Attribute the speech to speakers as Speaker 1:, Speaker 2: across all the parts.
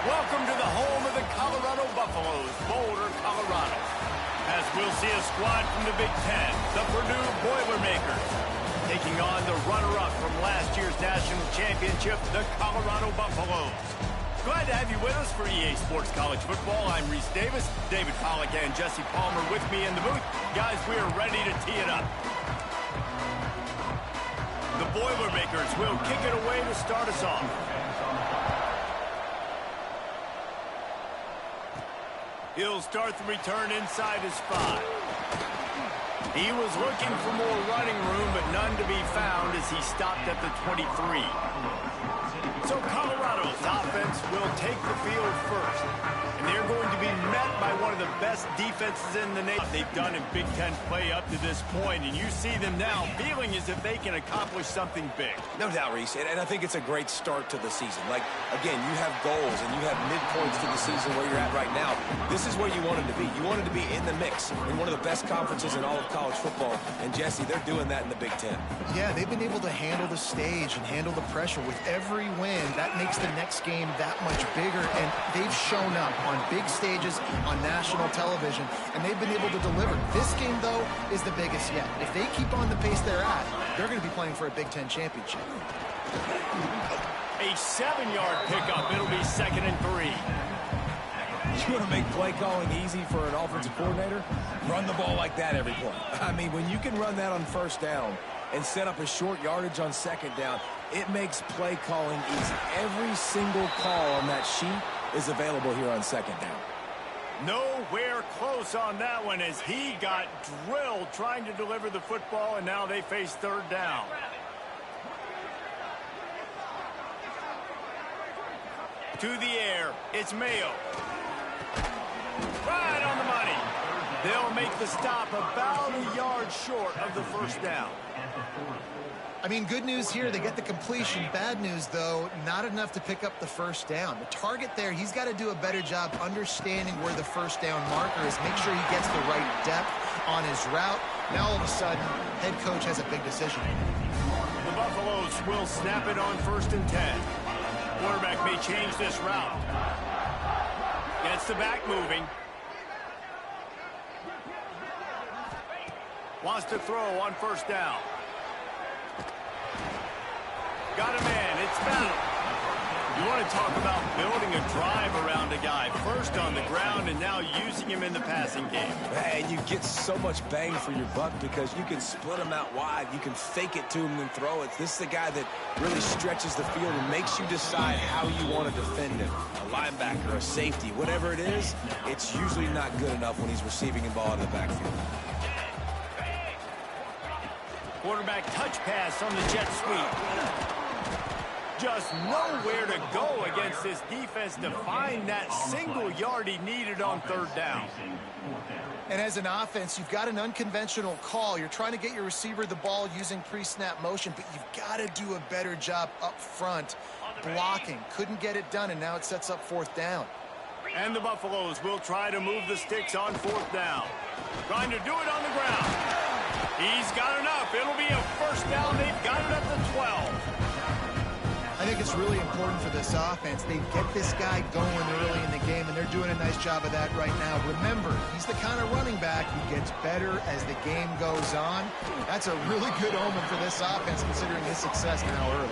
Speaker 1: Welcome to the home of the Colorado Buffaloes, Boulder, Colorado. As we'll see a squad from the Big Ten, the Purdue Boilermakers, taking on the runner-up from last year's national championship, the Colorado Buffaloes. Glad to have you with us for EA Sports College Football. I'm Reese Davis, David Pollack, and Jesse Palmer with me in the booth. Guys, we are ready to tee it up. The Boilermakers will kick it away to start us off. He'll start the return inside his 5. He was looking for more running room, but none to be found as he stopped at the 23. So Colorado's offense will take the field first, and they're going to be met by one of the best defenses in the nation. They've done in Big Ten play up to this point, and you see them now feeling as if they can accomplish something big.
Speaker 2: No doubt, Reese, and I think it's a great start to the season. Like, again, you have goals and you have midpoints to the season where you're at right now. This is where you wanted to be. You wanted to be in the mix in one of the best conferences in all of college football, and Jesse, they're doing that in the Big Ten.
Speaker 3: Yeah, they've been able to handle the stage and handle the pressure with every win. That makes the next game that much bigger, and they've shown up on big stages on national television, and they've been able to deliver. This game, though, is the biggest yet. If they keep on the pace they're at, they're going to be playing for a Big Ten championship.
Speaker 1: A 7-yard pickup. It'll be 2nd and 3.
Speaker 2: You want to make play calling easy for an offensive coordinator? Run the ball like that every play. I mean, when you can run that on first down and set up a short yardage on second down, it makes play calling easy. Every single call on that sheet is available here on second down.
Speaker 1: Nowhere close on that one as he got drilled trying to deliver the football, and now they face 3rd down. To the air, it's Mayo. Right on the money. They'll make the stop about a yard short of the first down.
Speaker 3: I mean, good news here, they get the completion. Bad news, though, not enough to pick up the first down. The target there, he's got to do a better job understanding where the first down marker is, make sure he gets the right depth on his route. Now, all of a sudden, head coach has a big decision.
Speaker 1: The Buffaloes will snap it on 1st and 10. Quarterback may change this route. Gets the back moving. Wants to throw on 1st down. Got a man. It's fouled. You want to talk about building a drive around a guy. First on the ground and now using him in the passing game.
Speaker 2: And you get so much bang for your buck because you can split him out wide. You can fake it to him and throw it. This is the guy that really stretches the field and makes you decide how you want to defend him. A linebacker, a safety, whatever it is, it's usually not good enough when he's receiving the ball out of the backfield.
Speaker 1: Quarterback touch pass on the jet sweep. Just nowhere to go against this defense to find that single yard he needed on 3rd down.
Speaker 3: And as an offense, you've got an unconventional call. You're trying to get your receiver the ball using pre-snap motion, but you've got to do a better job up front blocking. Couldn't get it done, and now it sets up 4th down.
Speaker 1: And the Buffaloes will try to move the sticks on 4th down. Trying to do it on the ground. He's got enough. It'll be a 1st down. They've got it at the 12.
Speaker 3: I think it's really important for this offense. They get this guy going early in the game, and they're doing a nice job of that right now. Remember, he's the kind of running back who gets better as the game goes on. That's a really good omen for this offense, considering his success now early.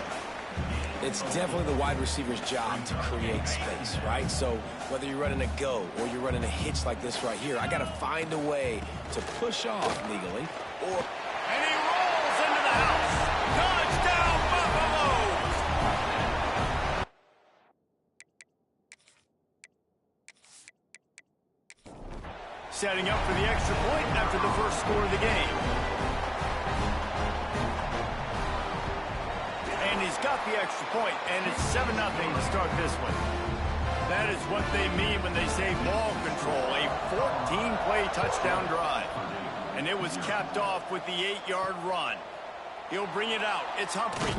Speaker 2: It's definitely the wide receiver's job to create space, right? So whether you're running a go or you're running a hitch like this right here, I got to find a way to push off legally or...
Speaker 1: And he rolls into the house. Touchdown, Buffaloes! Setting up for the extra point after the first score of the game. And he's got the extra point, and it's 7-0 to start this one. That is what they mean when they say ball control, a 14-play touchdown drive. And it was capped off with the 8-yard run. He'll bring it out. It's Humphries.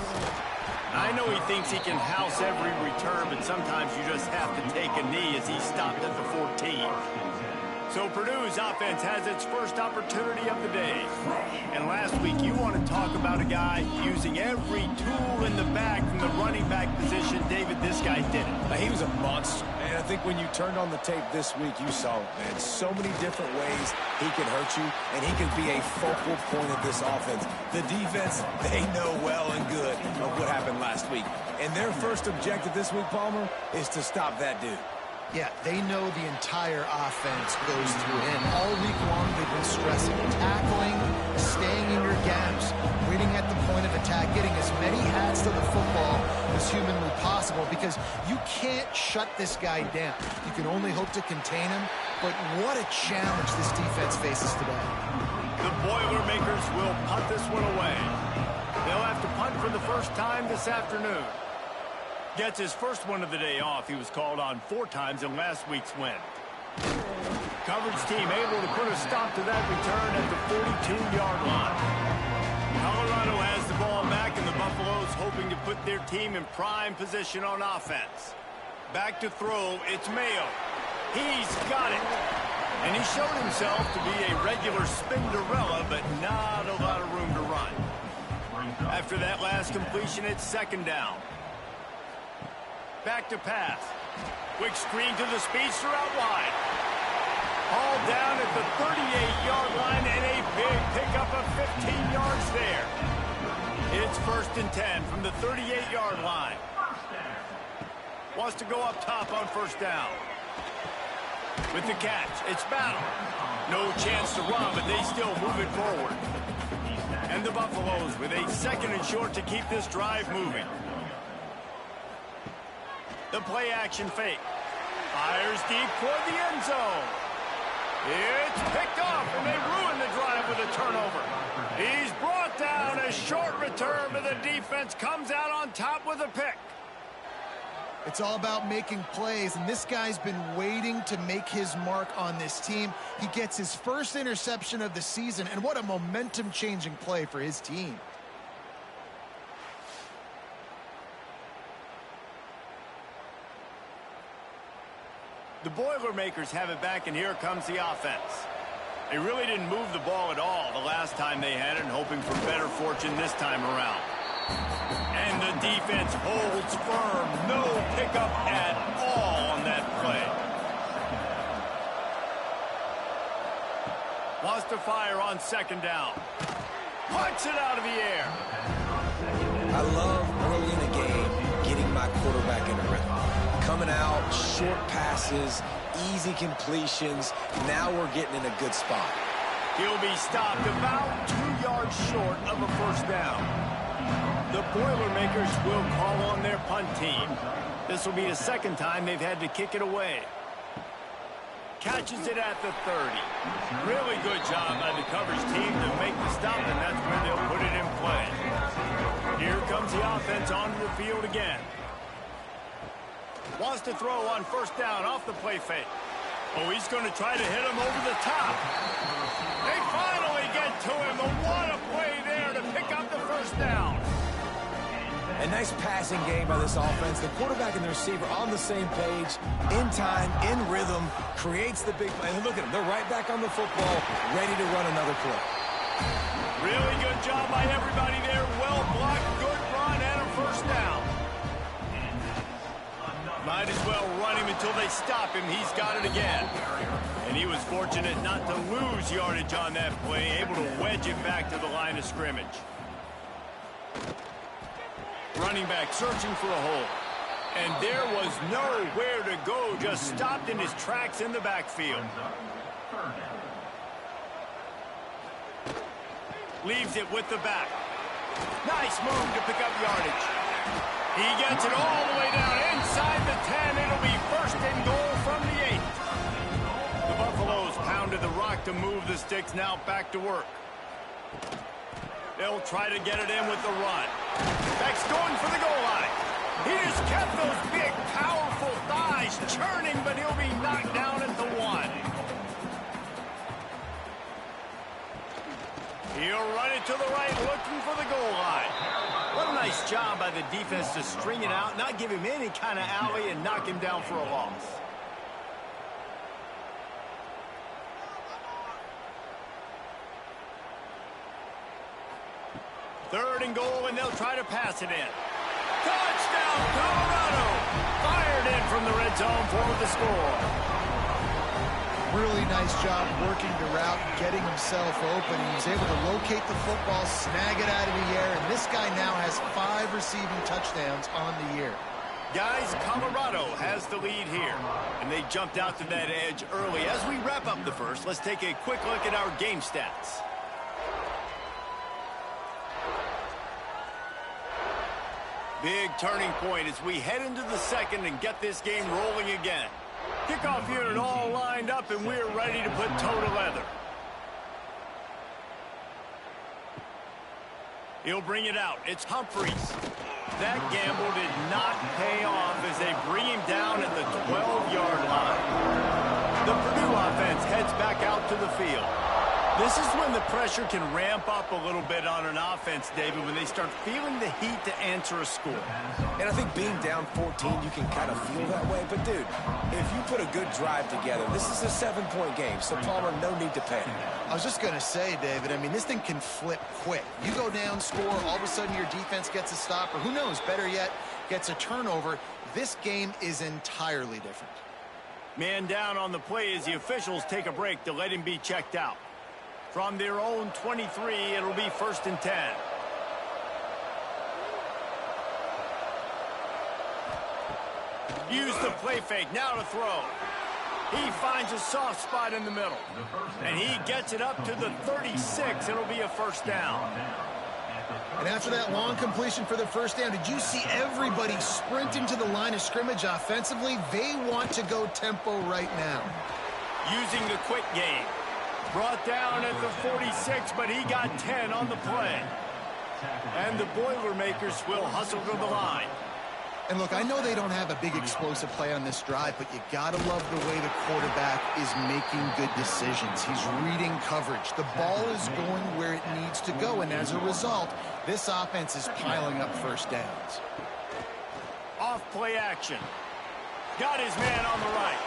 Speaker 1: I know he thinks he can house every return, but sometimes you just have to take a knee as he stopped at the 14. So Purdue's offense has its first opportunity of the day. And last week, week, you want to talk about a guy using every tool in the bag from the running back position. David, this guy did it.
Speaker 2: He was a monster. And I think when you turned on the tape this week, you saw it, man. So many different ways he can hurt you, and he can be a focal point of this offense. The defense, they know well and good of what happened last week. And their first objective this week, Palmer, is to stop that dude.
Speaker 3: Yeah, they know the entire offense goes through him. All week long, they've been stressing tackling, staying in your gaps, waiting at the point of attack, getting as many hats to the football as humanly possible, because you can't shut this guy down. You can only hope to contain him, but what a challenge this defense faces today.
Speaker 1: The Boilermakers will punt this one away. They'll have to punt for the first time this afternoon. Gets his first one of the day off. He was called on 4 times in last week's win. Coverage team able to put a stop to that return at the 42-yard line. Colorado has the ball back, and the Buffaloes hoping to put their team in prime position on offense. Back to throw, it's Mayo. He's got it. And he showed himself to be a regular Spinderella, but not a lot of room to run. After that last completion, it's second down. Back to pass. Quick screen to the speedster out wide. All down at the 38-yard line, and a big pickup of 15 yards there. It's first and 10 from the 38-yard line. Wants to go up top on first down. With the catch, it's Battle. No chance to run, but they still move it forward. And the Buffaloes with a second and short to keep this drive moving. The play action fake. Fires deep toward the end zone. It's picked off, and they ruin the drive with a turnover. He's brought down. A short return, but the defense comes out on top with a pick.
Speaker 3: It's all about making plays, and this guy's been waiting to make his mark on this team. He gets his first interception of the season, and what a momentum-changing play for his team.
Speaker 1: The Boilermakers have it back, and here comes the offense. They really didn't move the ball at all the last time they had it, and hoping for better fortune this time around. And the defense holds firm. No pickup at all on that play. Wants to fire on second down. Punts it out of the air.
Speaker 2: I love early in the game getting my quarterback in a rhythm. Coming out, short passes, easy completions. Now we're getting in a good spot.
Speaker 1: He'll be stopped about 2 yards short of a first down. The Boilermakers will call on their punt team. This will be the second time they've had to kick it away. Catches it at the 30. Really good job by the coverage team to make the stop, and that's where they'll put it in play. Here comes the offense onto the field again. Wants to throw on first down off the play fake. Oh, he's going to try to hit him over the top. They finally get to him. And what a play there to pick up the first down.
Speaker 2: A nice passing game by this offense. The quarterback and the receiver on the same page, in time, in rhythm, creates the big play. And look at them. They're right back on the football, ready to run another play.
Speaker 1: Really good job by everybody there. Well blocked, good run, and a first down. Might as well run him until they stop him. He's got it again. And he was fortunate not to lose yardage on that play, able to wedge it back to the line of scrimmage. Running back searching for a hole. And there was nowhere to go, just stopped in his tracks in the backfield. Leaves it with the back. Nice move to pick up yardage. He gets it all the way down inside the 10. It'll be first and goal from the 8. The Buffaloes pounded the rock to move the sticks, now back to work. They'll try to get it in with the run. Beck's going for the goal line. He just kept those big, powerful thighs churning, but he'll be knocked down at the 1. He'll run it to the right, looking for the goal line. What a nice job by the defense to string it out, not give him any kind of alley, and knock him down for a loss. 3rd and goal, and they'll try to pass it in. Touchdown, Colorado! Fired in from the red zone for the score.
Speaker 3: Really nice job working the route, getting himself open. He was able to locate the football, snag it out of the air, and this guy now has 5 receiving touchdowns on the year.
Speaker 1: Guys, Colorado has the lead here, and they jumped out to that edge early. As we wrap up the first, let's take a quick look at our game stats. Big turning point as we head into the second and get this game rolling again. Kickoff unit all lined up, and we're ready to put toe to leather. He'll bring it out. It's Humphries. That gamble did not pay off as they bring him down at the 12-yard line. The Purdue offense heads back out to the field. This is when the pressure can ramp up a little bit on an offense, David, when they start feeling the heat to answer a score.
Speaker 2: And I think being down 14, you can kind of feel that way. But, dude, if you put a good drive together, this is a 7-point game, so Palmer, no need to panic.
Speaker 3: I was just going to say, David, I mean, this thing can flip quick. You go down, score, all of a sudden your defense gets a stop, or who knows, better yet, gets a turnover. This game is entirely different.
Speaker 1: Man down on the play as the officials take a break to let him be checked out. From their own 23, it'll be 1st and 10. Use the play fake, now to throw. He finds a soft spot in the middle. And he gets it up to the 36. It'll be a 1st down.
Speaker 3: And after that long completion for the 1st down, did you see everybody sprinting to the line of scrimmage offensively? They want to go tempo right now.
Speaker 1: Using the quick game. Brought down at the 46, but he got 10 on the play. And the Boilermakers will hustle to the line.
Speaker 3: And look, I know they don't have a big explosive play on this drive, but you gotta love the way the quarterback is making good decisions. He's reading coverage. The ball is going where it needs to go, and as a result, this offense is piling up 1st downs.
Speaker 1: Off play action. Got his man on the right.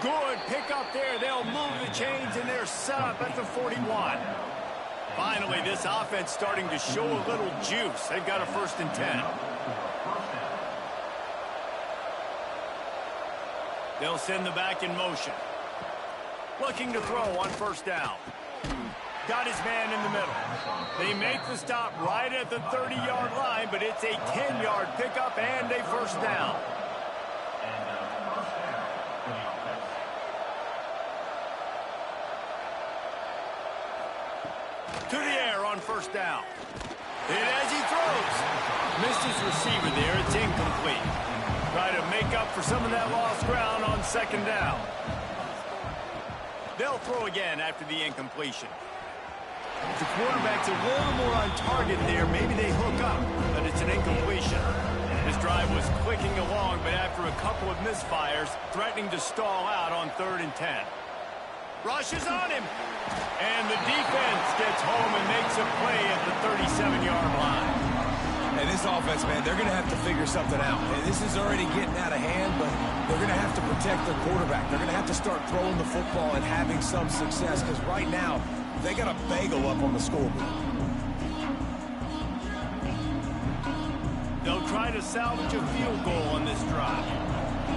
Speaker 1: Good pick up there. They'll move the chains, and they're set up at the 41. Finally, this offense starting to show a little juice. They've got a 1st and 10. They'll send the back in motion. Looking to throw on 1st down. Got his man in the middle. They make the stop right at the 30-yard line, but it's a 10-yard pickup and a 1st down. To the air on 1st down. And as he throws, missed his receiver there. It's incomplete. Try to make up for some of that lost ground on 2nd down. They'll throw again after the incompletion. The quarterback's a little more on target there. Maybe they hook up, but it's an incompletion. This drive was clicking along, but after a couple of misfires, threatening to stall out on 3rd and 10. Rushes on him. And the defense gets home and makes a play at the 37-yard line.
Speaker 2: And this offense, man, they're going to have to figure something out. And this is already getting out of hand, but they're going to have to protect their quarterback. They're going to have to start throwing the football and having some success, because right now, they got a bagel up on the scoreboard.
Speaker 1: They'll try to salvage a field goal on this drive.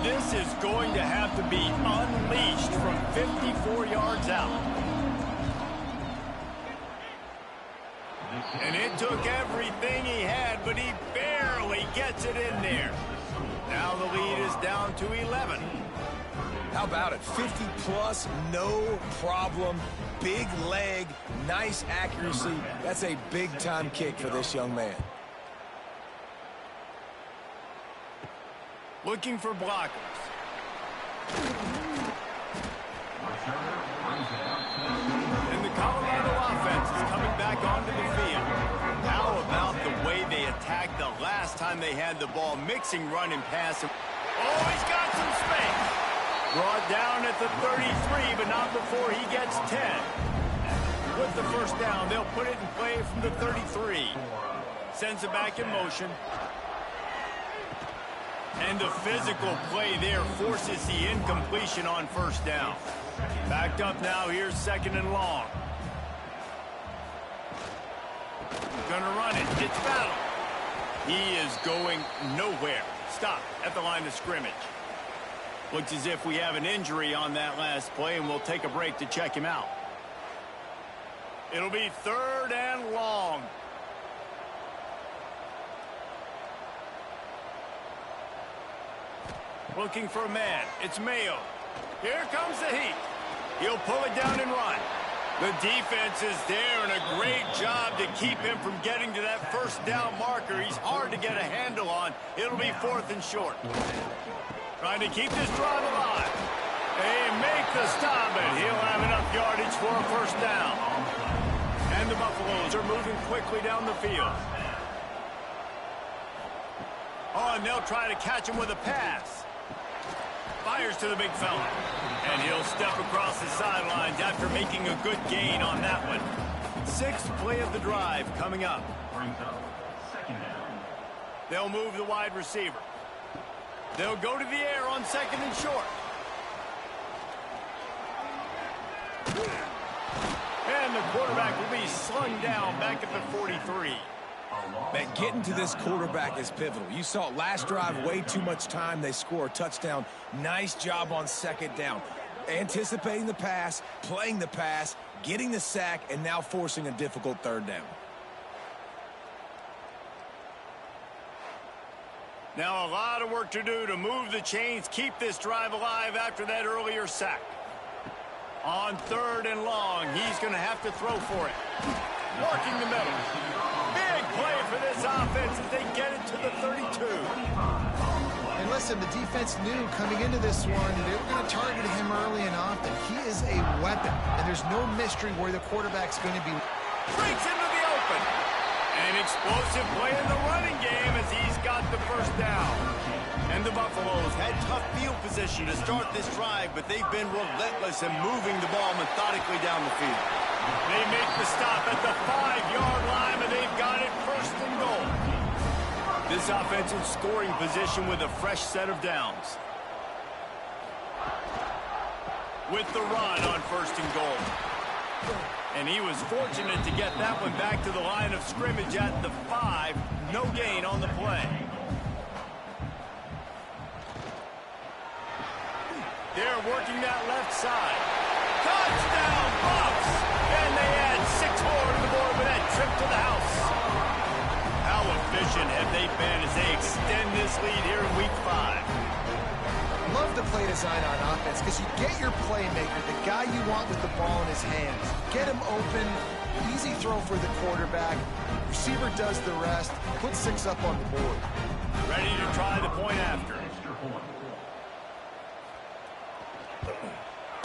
Speaker 1: This is going to have to be unleashed from 54 yards out. And it took everything he had, but he barely gets it in there. Now the lead is down to 11.
Speaker 2: How about it? 50-plus, no problem. Big leg, nice accuracy. That's a big-time kick for this young man.
Speaker 1: Looking for blockers. And the Colorado offense is coming back onto the field. How about the way they attacked the last time they had the ball, mixing run and pass? Oh, he's got some space. Brought down at the 33, but not before he gets 10. With the 1st down, they'll put it in play from the 33. Sends it back in motion. And the physical play there forces the incompletion on 1st down. Backed up now, here's 2nd and long. gonna run it. It's battle. He is going nowhere. Stop at the line of scrimmage. Looks as if we have an injury on that last play, and we'll take a break to check him out. It'll be 3rd and long. Looking for a man. It's Mayo. Here comes the heat. He'll pull it down and run. The defense is there, and a great job to keep him from getting to that first down marker. He's hard to get a handle on. It'll be 4th and short. Trying to keep this drive alive. They make the stop, and he'll have enough yardage for a first down. And the Buffaloes are moving quickly down the field. Oh, and they'll try to catch him with a pass. Fires to the big fella. And he'll step across the sidelines after making a good gain on that one. 6th play of the drive coming up. They'll move the wide receiver. They'll go to the air on 2nd and short. And the quarterback will be slung down back at the 43.
Speaker 2: Man, getting to this quarterback is pivotal. You saw it last drive, way too much time. They score a touchdown. Nice job on 2nd down. Anticipating the pass, playing the pass, getting the sack, and now forcing a difficult 3rd down.
Speaker 1: Now a lot of work to do to move the chains, keep this drive alive after that earlier sack. On 3rd and long, he's going to have to throw for it. Working the middle. Big play for this offense as they get it to the 32.
Speaker 3: And listen, the defense knew coming into this one, they were going to target him early and often. He is a weapon, and there's no mystery where the quarterback's going to be.
Speaker 1: Breaks into the open. An explosive play in the running game as he's got the first down. And the Buffaloes had tough field position to start this drive, but they've been relentless in moving the ball methodically down the field. They make the stop at the 5-yard line, and they've got it 1st and goal. This offensive scoring position with a fresh set of downs. With the run on 1st and goal. And he was fortunate to get that one back to the line of scrimmage at the 5. No gain on the play. They're working that left side. Touchdown, Buffs! And they add 6 more to the board with that trip to the house. How efficient have they been as they extend this lead here in Week 5?
Speaker 3: Love the play design on offense because you get your playmaker, the guy you want with the ball in his hands. Get him open, easy throw for the quarterback. Receiver does the rest. Put 6 up on the board.
Speaker 1: Ready to try the point after.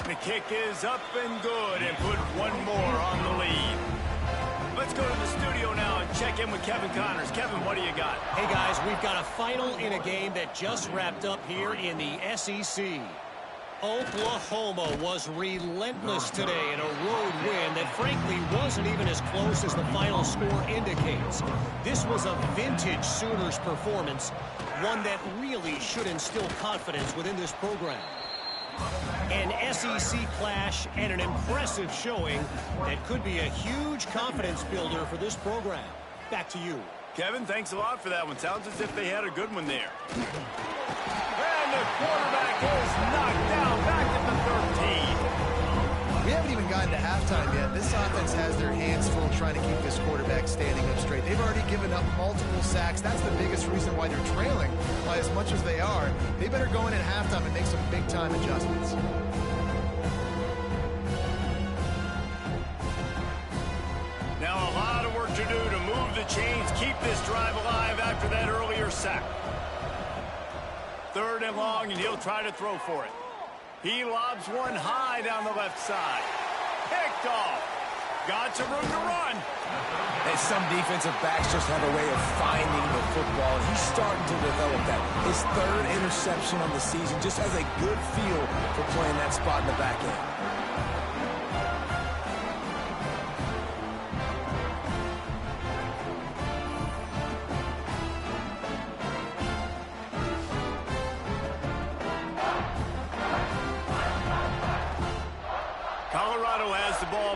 Speaker 1: The kick is up and good and put 1 more on the lead. Let's go to the studio now and check in with Kevin Connors. Kevin, what do you got?
Speaker 4: Hey, guys, we've got a final in a game that just wrapped up here in the SEC. Oklahoma was relentless today in a road win that frankly wasn't even as close as the final score indicates. This was a vintage Sooners performance, one that really should instill confidence within this program. An SEC clash and an impressive showing that could be a huge confidence builder for this program. Back to you.
Speaker 1: Kevin, thanks a lot for that one. Sounds as if they had a good one there. And the quarterback is knocked down back at the 13.
Speaker 3: We haven't even gotten to halftime yet. This offense has their hands full trying to keep this quarterback standing up straight. They've already given up multiple sacks. That's the biggest reason why they're trailing by as much as they are. They better go in at halftime and make some big-time adjustments.
Speaker 1: Now a lot of work to do to move the chains, keep this drive alive after that earlier sack. 3rd and long, and he'll try to throw for it. He lobs one high down the left side. Picked off. Got some room to run.
Speaker 2: And some defensive backs just have a way of finding the football. He's starting to develop that. His 3rd interception on the season just has a good feel for playing that spot in the back end.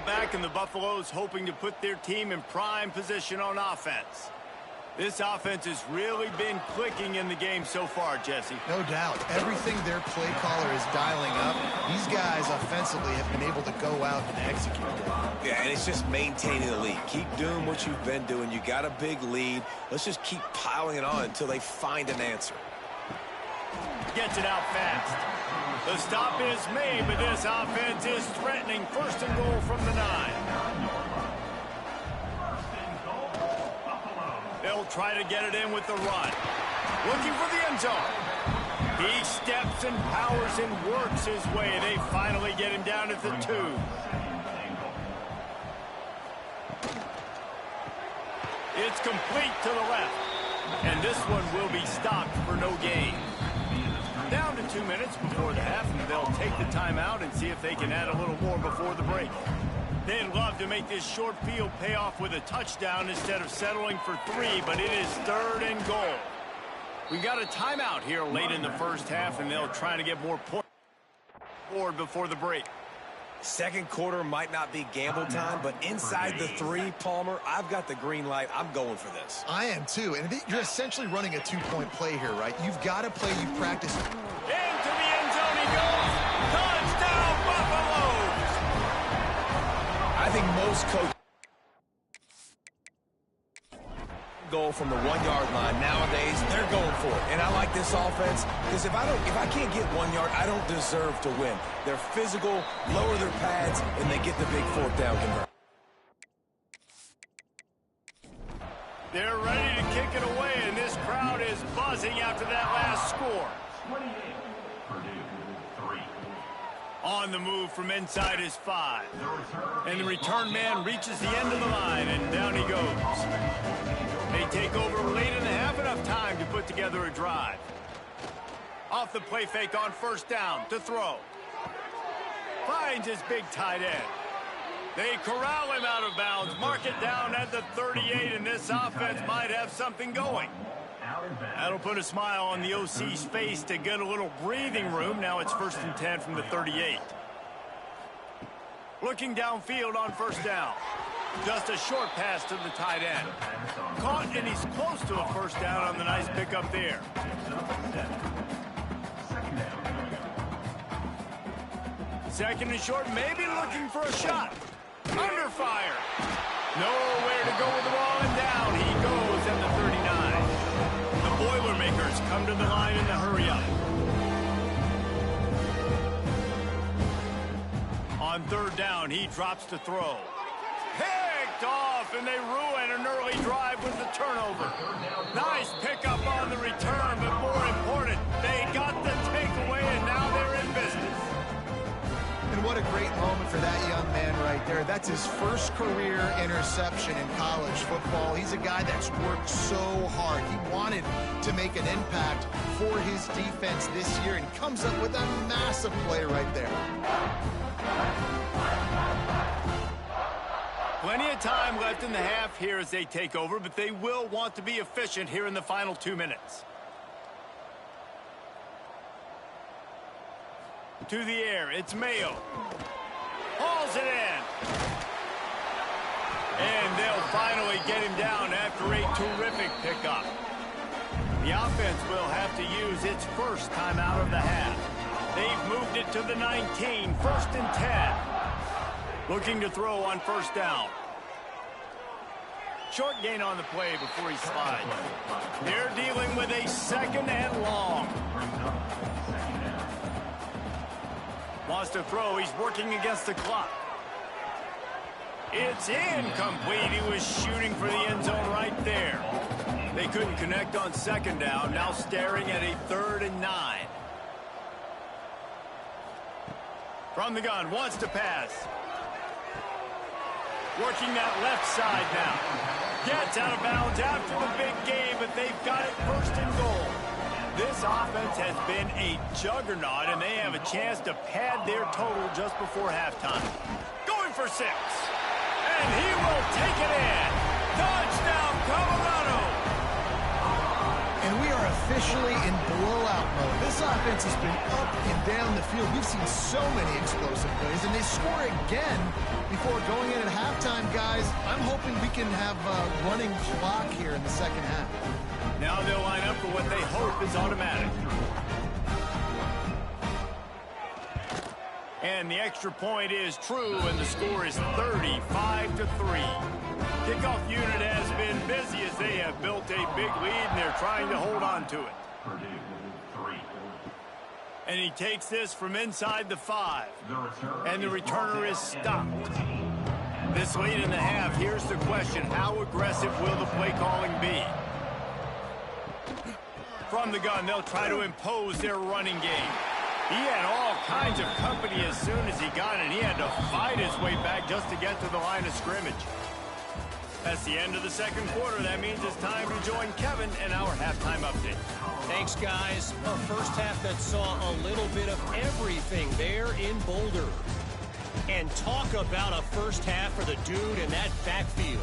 Speaker 1: back, and the Buffaloes hoping to put their team in prime position on offense. This offense has really been clicking in the game so far, Jesse.
Speaker 3: No doubt. Everything their play caller is dialing up, these guys offensively have been able to go out and execute.
Speaker 2: Yeah, and it's just maintaining the lead. Keep doing what you've been doing. You got a big lead. Let's just keep piling it on until they find an answer.
Speaker 1: Gets it out fast. The stop is made, but this offense is threatening. First and goal from the 9. They'll try to get it in with the run. Looking for the end zone. He steps and powers and works his way. They finally get him down at the 2. It's complete to the left. And this one will be stopped for no gain. Down to 2 minutes before the half, and they'll take the timeout and see if they can add a little more before the break. They'd love to make this short field pay off with a touchdown instead of settling for 3, but it is 3rd and goal. We got a timeout here late in the first half, and they'll try to get more points forward before the break.
Speaker 2: Second quarter might not be gamble time, but inside the 3, Palmer, I've got the green light. I'm going for this.
Speaker 3: I am too, and you're essentially running a 2-point play here, right? You've got to play you've practiced.
Speaker 1: Into the end zone he goes. Touchdown, Buffaloes!
Speaker 2: I think most coaches goal from the 1-yard line. Nowadays, they're going for it. And I like this offense because if I can't get 1 yard, I don't deserve to win. They're physical, lower their pads, and they get the big 4th down conversion.
Speaker 1: They're ready to kick it away, and this crowd is buzzing after that last score.
Speaker 5: 28, Purdue, 3.
Speaker 1: On the move from inside his 5. And the return man reaches the end of the line, and down he goes. They take over late in the half, enough time to put together a drive. Off the play fake on first down to throw. Finds his big tight end. They corral him out of bounds, mark it down at the 38, and this offense might have something going. That'll put a smile on the OC's face to get a little breathing room. Now it's 1st and 10 from the 38. Looking downfield on first down. Just a short pass to the tight end. Caught, and he's close to a first down on the nice pickup there. Second and short, maybe looking for a shot. Under fire. Nowhere to go with the ball, and down he goes at the 39. The Boilermakers come to the line in the hurry-up. On 3rd down, he drops to throw. Picked off, and they ruin an early drive with the turnover. Nice pickup on the return, but more important, they got the takeaway, and now they're in business.
Speaker 3: And what a great moment for that young man right there. That's his first career interception in college football. He's a guy that's worked so hard. He wanted to make an impact for his defense this year, and comes up with a massive play right there.
Speaker 1: Plenty of time left in the half here as they take over, but they will want to be efficient here in the final 2 minutes. To the air, it's Mayo. Hauls it in. And they'll finally get him down after a terrific pickup. The offense will have to use its first time out of the half. They've moved it to the 19, 1st and 10. Looking to throw on first down. Short gain on the play before he slides. They're dealing with a 2nd and long. Wants to throw. He's working against the clock. It's incomplete. He was shooting for the end zone right there. They couldn't connect on 2nd down. Now staring at a 3rd and 9. From the gun, wants to pass. Working that left side now. Gets out of bounds after the big game, but they've got it 1st and goal. This offense has been a juggernaut, and they have a chance to pad their total just before halftime. Going for 6. And he will take it in. Touchdown, Colorado.
Speaker 3: And we are officially in blowout mode. This offense has been up and down the field. We've seen so many explosive plays, and they score again before going in at halftime, guys. I'm hoping we can have a running clock here in the second half.
Speaker 1: Now they'll line up for what they hope is automatic. And the extra point is true, and the score is 35-3. Kickoff unit has been busy as they have built a big lead, and they're trying to hold on to it.
Speaker 5: Purdue, 3.
Speaker 1: And he takes this from inside the 5. And the returner is stopped. This lead in the half, here's the question. How aggressive will the play calling be? From the gun, they'll try to impose their running game. He had all kinds of company as soon as he got it. He had to fight his way back just to get to the line of scrimmage. That's the end of the second quarter. That means it's time to join Kevin and our halftime update.
Speaker 4: Thanks, guys. A first half that saw a little bit of everything there in Boulder. And talk about a first half for the dude in that backfield.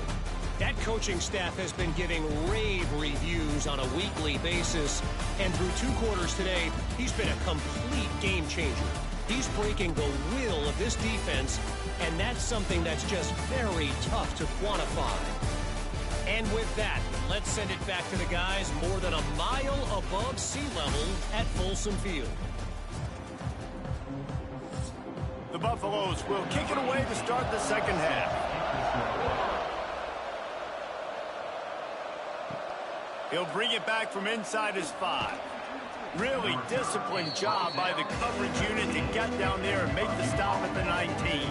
Speaker 4: That coaching staff has been giving rave reviews on a weekly basis. And through 2 quarters today, he's been a complete game changer. He's breaking the will of this defense, and that's something that's just very tough to quantify. And with that, let's send it back to the guys more than a mile above sea level at Folsom Field.
Speaker 1: The Buffaloes will kick it away to start the second half. He'll bring it back from inside his 5. Really disciplined job by the coverage unit to get down there and make the stop at the 19.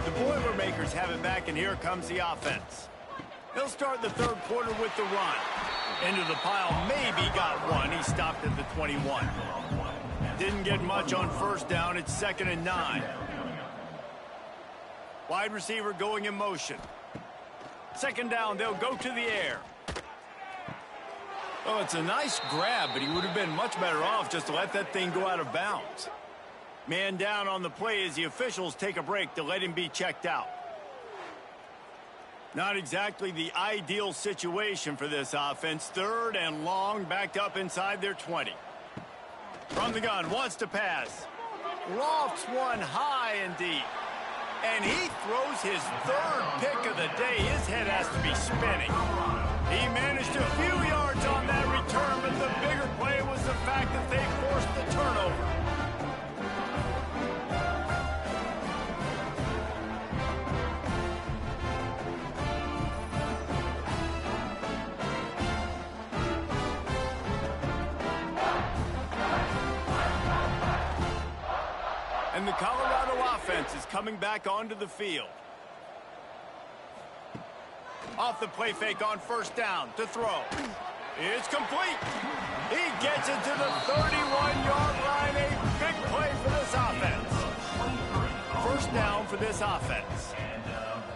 Speaker 1: The Boilermakers have it back, and here comes the offense. They'll start the third quarter with the run. Into the pile, maybe got one. He stopped at the 21. Didn't get much on first down. It's 2nd and 9. Wide receiver going in motion. 2nd down, they'll go to the air. Oh, it's a nice grab, but he would have been much better off just to let that thing go out of bounds. Man down on the play as the officials take a break to let him be checked out. Not exactly the ideal situation for this offense. 3rd and long, backed up inside their 20. From the gun, wants to pass. Lofts one high and deep. And he throws his 3rd pick of the day. His head has to be spinning. He managed a few yards on that return, but the bigger play was the fact that they forced the turnover. And the Colorado offense is coming back onto the field. Off the play fake on first down to throw. It's complete. He gets it to the 31-yard line. A big play for this offense. First down for this offense.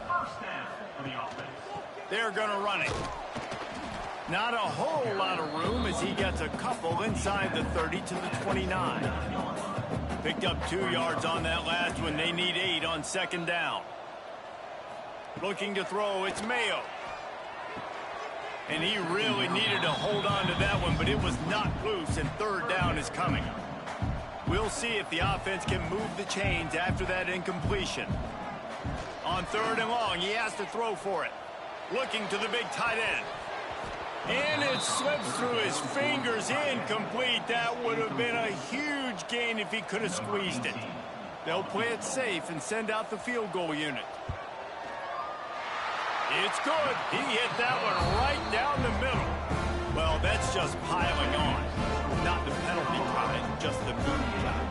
Speaker 5: First down for the offense.
Speaker 1: They're going to run it. Not a whole lot of room as he gets a couple inside the 30 to the 29. Picked up 2 yards on that last one. They need 8 on 2nd down. Looking to throw, it's Mayo. And he really needed to hold on to that one, but it was not loose, and 3rd down is coming. We'll see if the offense can move the chains after that incompletion. On 3rd and long, he has to throw for it. Looking to the big tight end. And it slips through his fingers, incomplete. That would have been a huge gain if he could have squeezed it. They'll play it safe and send out the field goal unit. It's good. He hit that one right down the middle. Well, that's just piling on. Not the penalty kind, just the boot kind.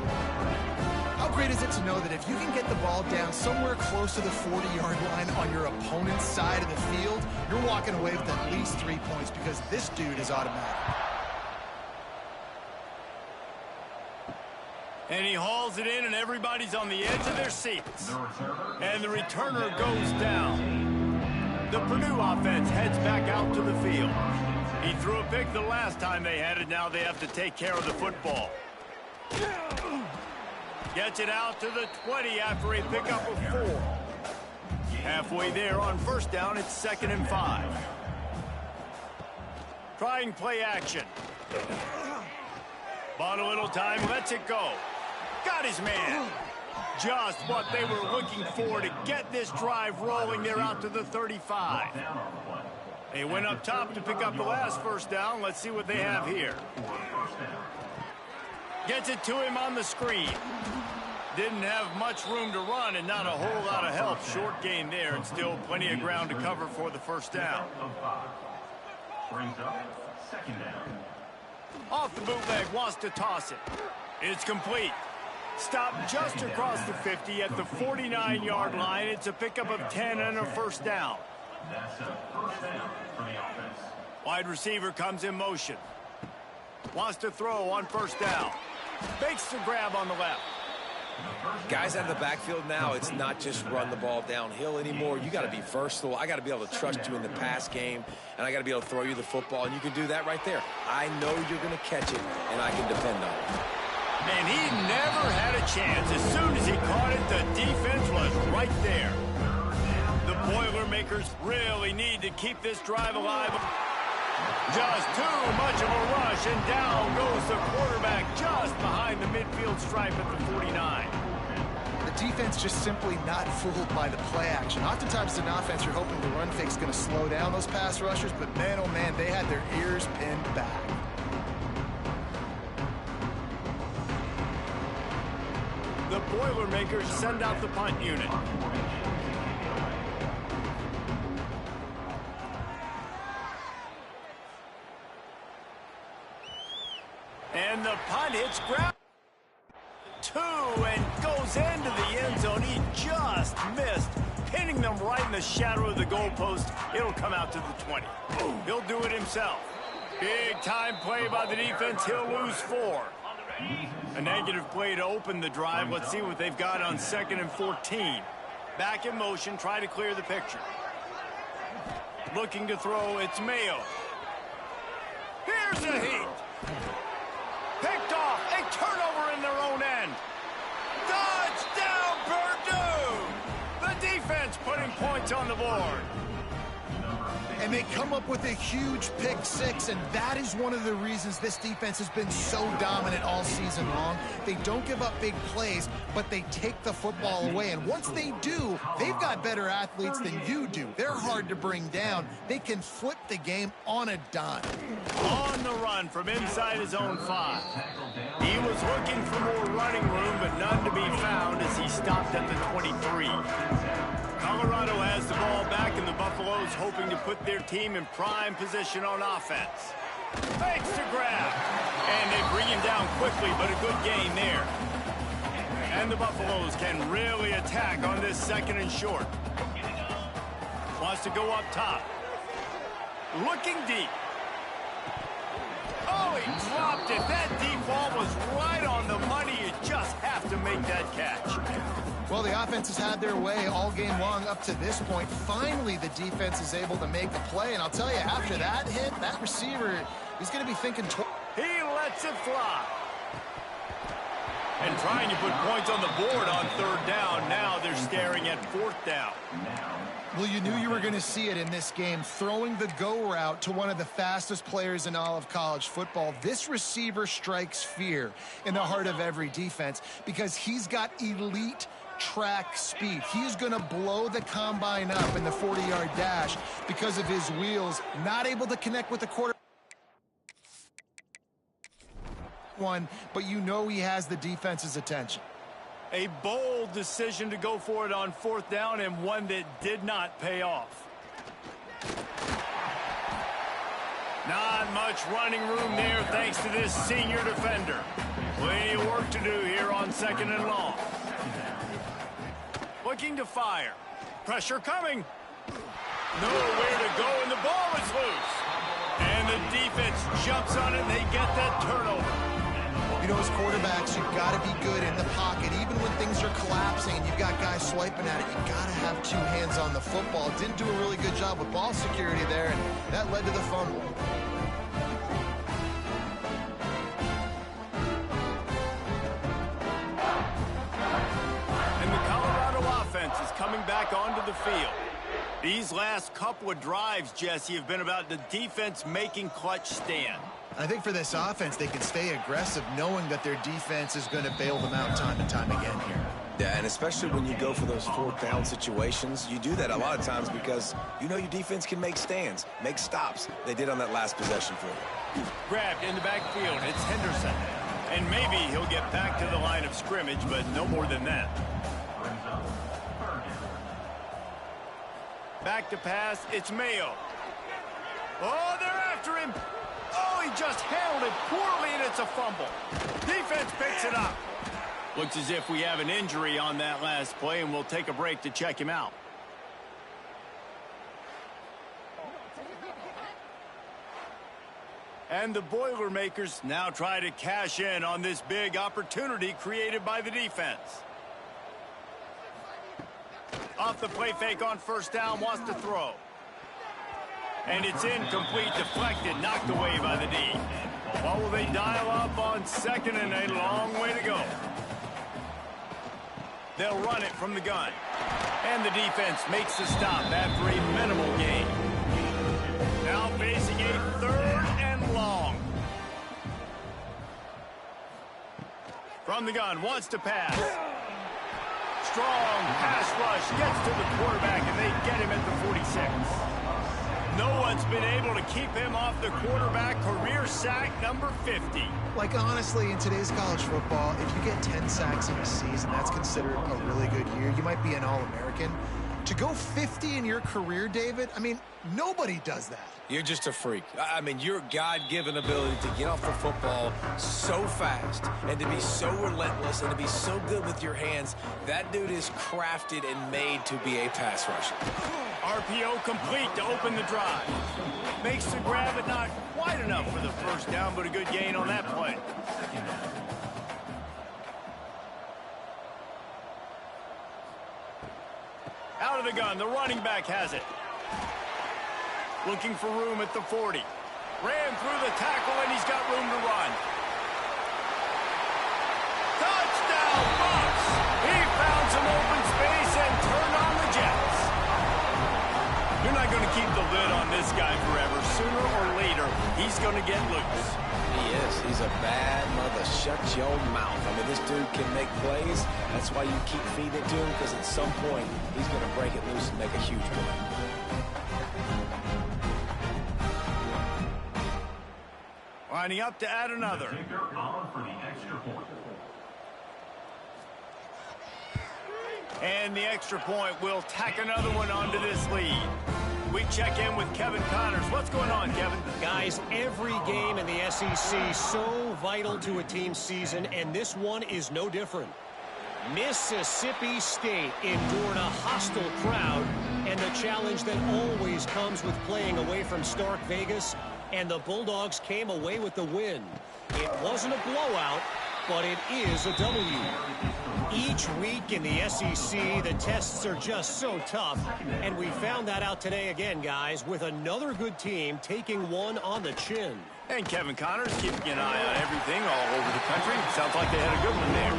Speaker 3: How great is it to know that if you can get the ball down somewhere close to the 40-yard line on your opponent's side of the field, you're walking away with at least 3 points because this dude is automatic.
Speaker 1: And he hauls it in, and everybody's on the edge of their seats. And the returner goes down. The Purdue offense heads back out to the field. He threw a pick the last time they had it. Now they have to take care of the football. Gets it out to the 20 after a pickup of 4. Halfway there on first down, it's 2nd and 5. Trying play action. Bought a little time, lets it go. Got his man. Just what they were looking for to get this drive rolling there out to the 35. They went up top to pick up the last first down. Let's see what they have here. Gets it to him on the screen. Didn't have much room to run and not a whole lot of help. Short gain there and still plenty of ground to cover for the first down.
Speaker 5: Brings up second down.
Speaker 1: Off the bootleg, wants to toss it. It's complete. Stopped just across the 50 at the 49-yard line. It's a pickup of 10 and a first down.
Speaker 5: That's a first down for the offense.
Speaker 1: Wide receiver comes in motion. Wants to throw on first down. Makes the grab on the left.
Speaker 2: Guys out of the backfield now, it's not just run the ball downhill anymore. You got to be versatile. I got to be able to trust you in the pass game, and I got to be able to throw you the football, and you can do that right there. I know you're going to catch it, and I can depend on it.
Speaker 1: And he never had a chance. As soon as he caught it, the defense was right there. The Boilermakers really need to keep this drive alive. Just too much of a rush, and down goes the quarterback just behind the midfield stripe at the 49.
Speaker 3: The defense just simply not fooled by the play action. Oftentimes in offense, you're hoping the run fake's going to slow down those pass rushers, but man, oh man, they had their ears pinned back.
Speaker 1: The Boilermakers send out the punt unit. And the punt hits ground. 2 and goes into the end zone. He just missed, pinning them right in the shadow of the goalpost. It'll come out to the 20. He'll do it himself. Big time play by the defense. He'll lose 4. A negative play to open the drive. Let's see what they've got on 2nd and 14. Back in motion, try to clear the picture. Looking to throw, it's Mayo. Here's a heat. Picked off, a turnover in their own end. Touchdown, Purdue! The defense putting points on the board.
Speaker 3: And they come up with a huge pick 6, and that is one of the reasons this defense has been so dominant all season long. They don't give up big plays, but they take the football away. And once they do, they've got better athletes than you do. They're hard to bring down. They can flip the game on a dime.
Speaker 1: On the run from inside his own 5. He was looking for more running room, but none to be found as he stopped at the 23. Colorado has the ball back, and the Buffaloes hoping to put their team in prime position on offense. Fakes to grab. And they bring him down quickly, but a good gain there. And the Buffaloes can really attack on this 2nd and short. Wants to go up top. Looking deep. Oh, he dropped it. That deep ball was right on the money. You just have to make that catch.
Speaker 3: Well, the offense has had their way all game long up to this point. Finally, the defense is able to make a play. And I'll tell you, after that hit, that receiver, he's going to be thinking twice.
Speaker 1: He lets it fly. And trying to put points on the board on 3rd down. Now they're staring at 4th down.
Speaker 3: Well, you knew you were going to see it in this game, throwing the go route to one of the fastest players in all of college football. This receiver strikes fear in the heart of every defense because he's got elite track speed. He's going to blow the combine up in the 40-yard dash because of his wheels, not able to connect with the quarterback. But you know he has the defense's attention.
Speaker 1: A bold decision to go for it on 4th down, and one that did not pay off. Not much running room there thanks to this senior defender. Plenty of work to do here on 2nd and long. Looking to fire. Pressure coming. Nowhere to go, and the ball is loose. And the defense jumps on it, and they get that turnover.
Speaker 3: You know, as quarterbacks, you've got to be good in the pocket. Even when things are collapsing and you've got guys swiping at it, you've got to have 2 hands on the football. Didn't do a really good job with ball security there, and that led to the fumble.
Speaker 1: And the Colorado offense is coming back onto the field. These last couple of drives, Jesse, have been about the defense making clutch stand.
Speaker 3: I think for this offense, they can stay aggressive knowing that their defense is going to bail them out time and time again here.
Speaker 2: Yeah, and especially when you go for those fourth down situations, you do that a lot of times because you know your defense can make stands, make stops. They did on that last possession for you.
Speaker 1: Grabbed in the backfield. It's Henderson. And maybe he'll get back to the line of scrimmage, but no more than that. Back to pass. It's Mayo. Oh, they're after him. Oh, he just handled it poorly, and it's a fumble. Defense picks it up. Looks as if we have an injury on that last play, and we'll take a break to check him out. And the Boilermakers now try to cash in on this big opportunity created by the defense. Off the play fake on first down, wants to throw. And it's incomplete, deflected, knocked away by the D. What will they dial up on second and a long way to go? They'll run it from the gun. And the defense makes the stop after a minimal gain. Now facing a third and long. From the gun, wants to pass. Strong pass rush, gets to the quarterback, and they get him at the 46. No one's been able to keep him off the quarterback. Career sack number 50.
Speaker 3: Like, honestly, in today's college football, if you get 10 sacks in a season, that's considered a really good year. You might be an All-American. To go 50 in your career, David, I mean, nobody does that.
Speaker 2: You're just a freak. I mean, your God-given ability to get off the football so fast and to be so relentless and to be so good with your hands, that dude is crafted and made to be a pass rusher.
Speaker 1: RPO complete to open the drive. Makes the grab, but not quite enough for the first down, but a good gain on that play. Out of the gun, the running back has it. Looking for room at the 40. Ran through the tackle, and he's got room to run. Touchdown, Bucks! He found some open space and turned on the Jets. You're not going to keep the lid on this guy forever. Sooner or later, he's going to get loose.
Speaker 2: He is. He's a bad mother. Shut your mouth. I mean, this dude can make plays. That's why you keep feeding it to him, because at some point, he's going to break it loose and make a huge play.
Speaker 1: Lining up to add another. And the extra point will tack another one onto this lead. We check in with Kevin Connors. What's going on, Kevin?
Speaker 4: Guys, every game in the SEC so vital to a team's season, and this one is no different. Mississippi State endured a hostile crowd and the challenge that always comes with playing away from Stark Vegas, and the Bulldogs came away with the win. It wasn't a blowout, but it is a W. Each week in the SEC, the tests are just so tough, and we found that out today again, guys, with another good team taking one on the chin.
Speaker 1: And Kevin Connors keeping an eye on everything all over the country. Sounds like they had a good one there.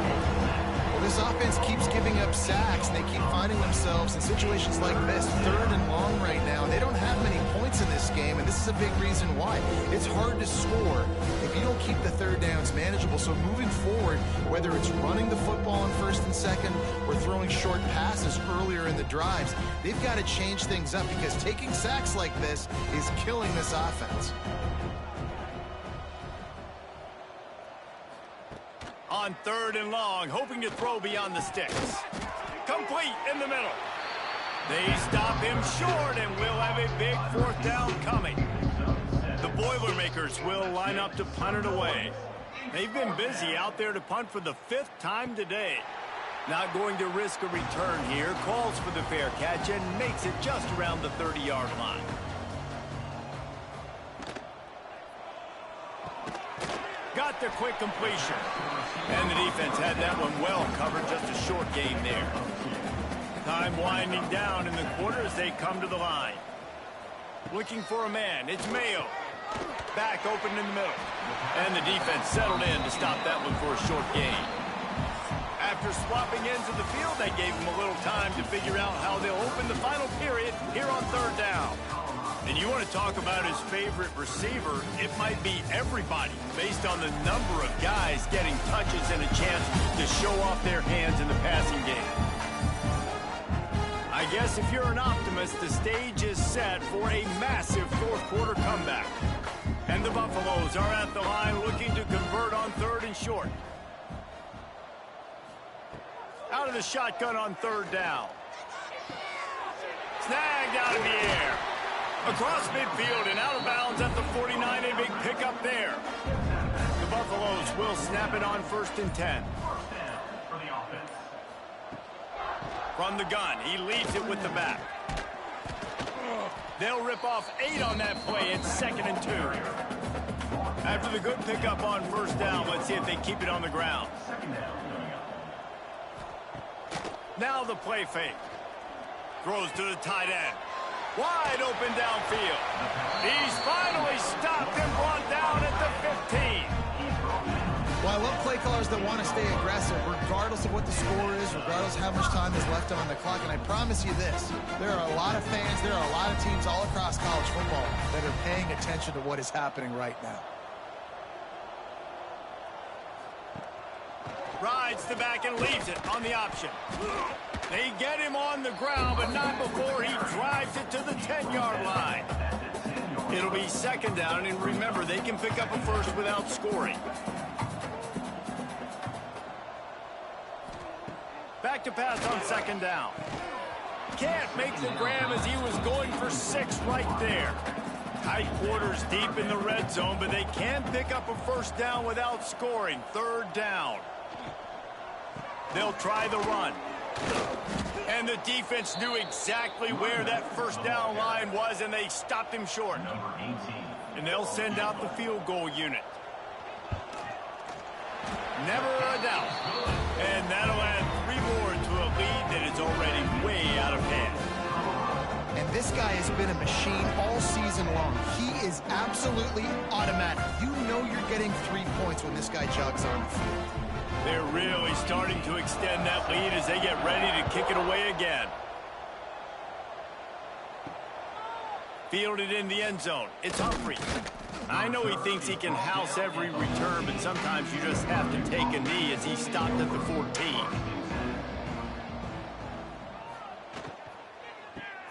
Speaker 3: Well, this offense keeps giving up sacks, and they keep finding themselves in situations like this, third and long right now. They don't have many points in this game, and this is a big reason why. It's hard to score if you don't keep the third downs manageable. So moving forward, whether it's running the football on first and second or throwing short passes earlier in the drives, they've got to change things up, because taking sacks like this is killing this offense.
Speaker 1: On third and long, hoping to throw beyond the sticks. Complete in the middle. They stop him short, and we'll have a big fourth down coming. The Boilermakers will line up to punt it away. They've been busy out there to punt for the 5th time today. Not going to risk a return here. Calls for the fair catch and makes it just around the 30-yard line. Got the quick completion. And the defense had that one well covered, just a short game there. Time winding down in the quarter as they come to the line. Looking for a man, it's Mayo. Back open in the middle. And the defense settled in to stop that one for a short gain. After swapping ends of the field, they gave him a little time to figure out how they'll open the final period here on third down. And you want to talk about his favorite receiver, it might be everybody based on the number of guys getting touches and a chance to show off their hands in the passing game. I guess if you're an optimist, the stage is set for a massive fourth quarter comeback. And the Buffaloes are at the line looking to convert on 3rd and short. Out of the shotgun on 3rd down. Snagged out of the air. Across midfield and out of bounds at the 49. A big pickup there. The Buffaloes will snap it on 1st and 10. From the gun, he leaves it with the back. They'll rip off 8 on that play. It's 2nd and 2. After the good pickup on 1st down, let's see if they keep it on the ground. Now the play fake. Throws to the tight end. Wide open downfield. He's finally stopped and brought down at the 15.
Speaker 3: Well, I love play callers that want to stay aggressive, regardless of what the score is, regardless of how much time is left on the clock. And I promise you this, there are a lot of fans, there are a lot of teams all across college football that are paying attention to what is happening right now.
Speaker 1: Rides the back and leaves it on the option. They get him on the ground, but not before he drives it to the 10-yard line. It'll be 2nd down, and remember, they can pick up a first without scoring. Back to pass on 2nd down. Can't make the grab as he was going for 6 right there. Tight quarters deep in the red zone, but they can pick up a first down without scoring. 3rd down. They'll try the run. And the defense knew exactly where that 1st down line was, and they stopped him short. And they'll send out the field goal unit. Never a doubt. And that'll add 3 more to a lead that is already way out of hand.
Speaker 3: And this guy has been a machine all season long. He is absolutely automatic. You know you're getting 3 points when this guy jogs on the field.
Speaker 1: They're really starting to extend that lead as they get ready to kick it away again. Fielded in the end zone. It's Humphrey. I know he thinks he can house every return, but sometimes you just have to take a knee as he stopped at the 14.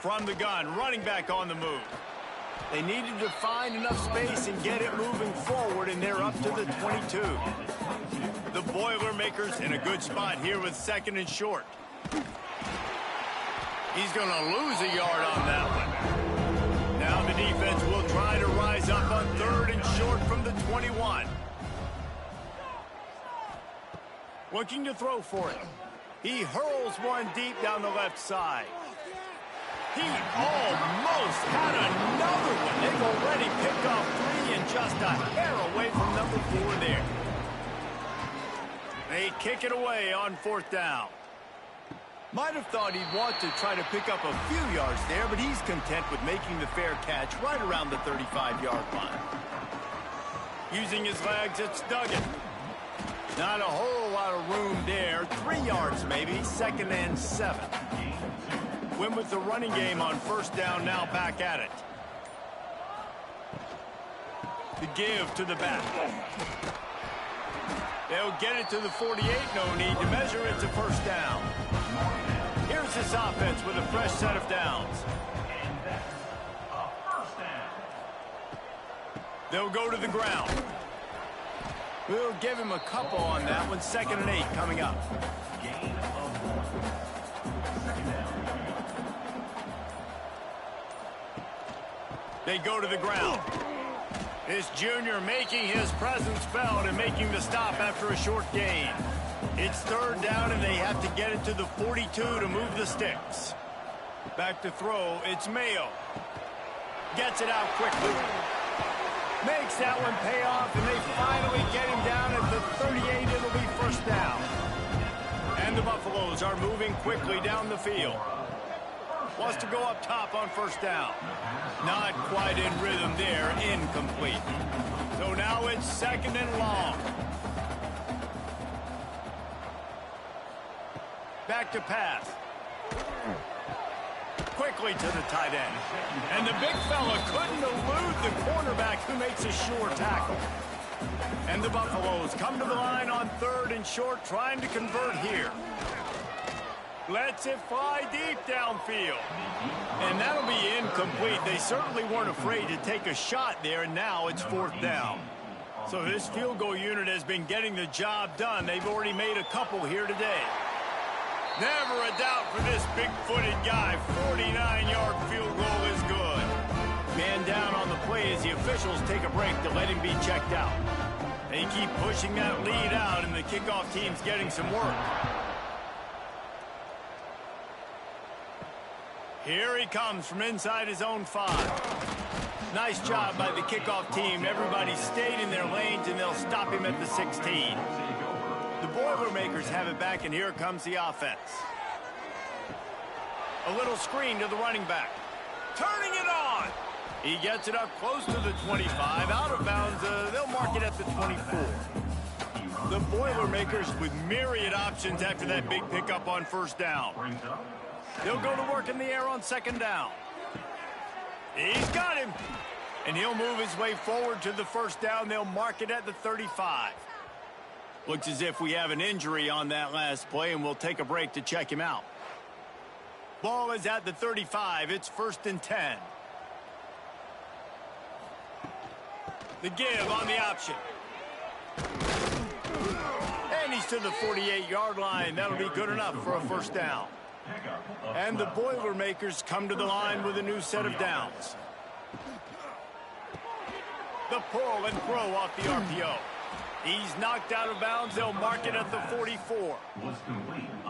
Speaker 1: From the gun, running back on the move. They needed to find enough space and get it moving forward, and they're up to the 22. The Boilermakers in a good spot here with 2nd and short. He's going to lose a yard on that one. Now the defense will try to rise up on 3rd and short from the 21. Looking to throw for it. He hurls one deep down the left side. He almost had another one. They've already picked off 3 and just a hair away from number 4 there. They kick it away on 4th down. Might have thought he'd want to try to pick up a few yards there, but he's content with making the fair catch right around the 35-yard line. Using his legs, it's Duggan. Not a whole lot of room there. 3 yards maybe, 2nd and 7. Win with the running game on 1st down, now back at it. The give to the back. They'll get it to the 48, no need to measure it to 1st down. Here's this offense with a fresh set of downs. They'll go to the ground. We'll give him a couple on that one. 2nd and 8 coming up. They go to the ground. This junior making his presence felt and making the stop after a short gain. It's 3rd down, and they have to get it to the 42 to move the sticks. Back to throw, it's Mayo. Gets it out quickly. Makes that one pay off, and they finally get him down at the 38. It'll be 1st down. And the Buffaloes are moving quickly down the field. Wants to go up top on 1st down. Not quite in rhythm there, incomplete. So now it's 2nd and long. Back to pass. quickly to the tight end. And the big fella couldn't elude the cornerback who makes a sure tackle. And the Buffaloes come to the line on 3rd and short, trying to convert here. Lets it fly deep downfield. And that'll be incomplete. They certainly weren't afraid to take a shot there, and now it's 4th down. So this field goal unit has been getting the job done. They've already made a couple here today. Never a doubt for this big-footed guy. 49-yard field goal is good. Man down on the play as the officials take a break to let him be checked out. They keep pushing that lead out, and the kickoff team's getting some work. Here he comes from inside his own 5. Nice job by the kickoff team. Everybody stayed in their lanes, and they'll stop him at the 16. The Boilermakers have it back, and here comes the offense. A little screen to the running back. Turning it on. He gets it up close to the 25. Out of bounds, they'll mark it at the 24. The Boilermakers with myriad options after that big pickup on 1st down. They'll go to work in the air on 2nd down. He's got him. And he'll move his way forward to the 1st down. They'll mark it at the 35. Looks as if we have an injury on that last play, and we'll take a break to check him out. Ball is at the 35. It's 1st and 10. The give on the option. And he's to the 48-yard line. That'll be good enough for a 1st down. And the Boilermakers come to the line with a new set of downs. The pull and throw off the RPO. He's knocked out of bounds. They'll mark it at the 44.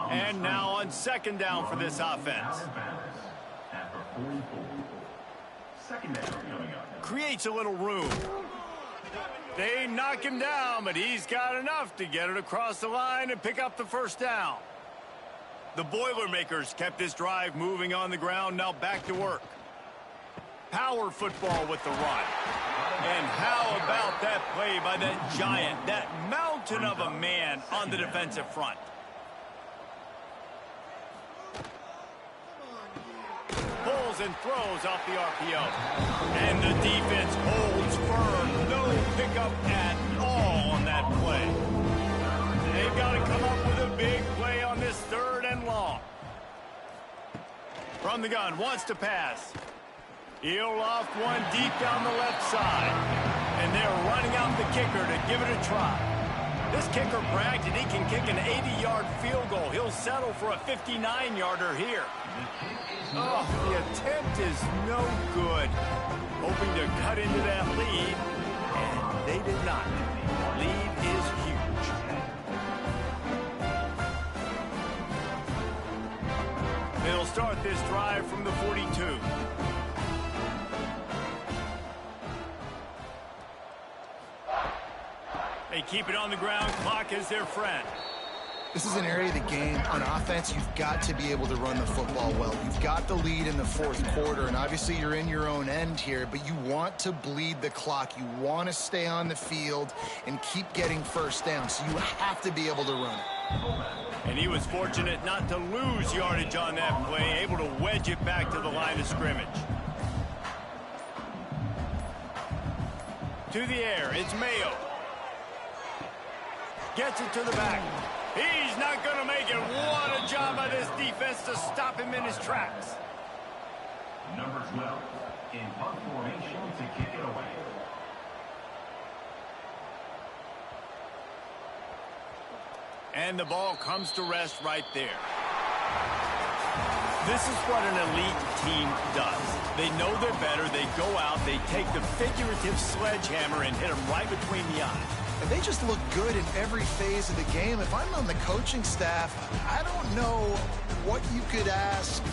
Speaker 1: And now on 2nd down for this offense. Creates a little room. They knock him down, but he's got enough to get it across the line and pick up the 1st down. The Boilermakers kept this drive moving on the ground. Now back to work. Power football with the run. And how about that play by that giant, that mountain of a man on the defensive front? Pulls and throws off the RPO. And the defense holds firm. No pickup at all on that play. They've got to come up with a big play on this 3rd and long. From the gun, wants to pass. He'll loft one deep down the left side. And they're running out the kicker to give it a try. This kicker bragged that he can kick an 80-yard field goal. He'll settle for a 59-yarder here. Oh, the attempt is no good. Hoping to cut into that lead, and they did not. Lead is huge. They'll start this drive from the 42. They keep it on the ground. Clock is their friend.
Speaker 3: This is an area of the game. On offense, you've got to be able to run the football well. You've got the lead in the 4th quarter, and obviously you're in your own end here, but you want to bleed the clock. You want to stay on the field and keep getting 1st down, so you have to be able to run it.
Speaker 1: And he was fortunate not to lose yardage on that play, able to wedge it back to the line of scrimmage. To the air, it's Mayo. Gets it to the back. He's not going to make it. What a job by this defense to stop him in his tracks.
Speaker 5: Number 12 in punt formation to kick it away.
Speaker 1: And the ball comes to rest right there. This is what an elite team does. They know they're better. They go out. They take the figurative sledgehammer and hit them right between the eyes.
Speaker 3: And they just look good in every phase of the game. If I'm on the coaching staff, I don't know what you could ask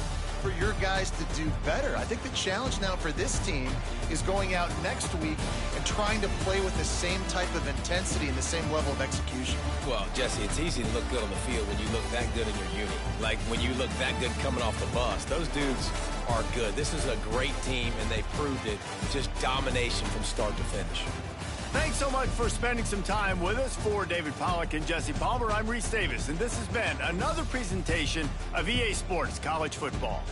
Speaker 3: for your guys to do better. I think the challenge now for this team is going out next week and trying to play with the same type of intensity and the same level of execution.
Speaker 2: Well, Jesse, it's easy to look good on the field when you look that good in your unit. Like when you look that good coming off the bus. Those dudes are good. This is a great team, and they proved it. Just domination from start to finish.
Speaker 1: Thanks so much for spending some time with us. For David Pollack and Jesse Palmer, I'm Reese Davis, and this has been another presentation of EA Sports College Football.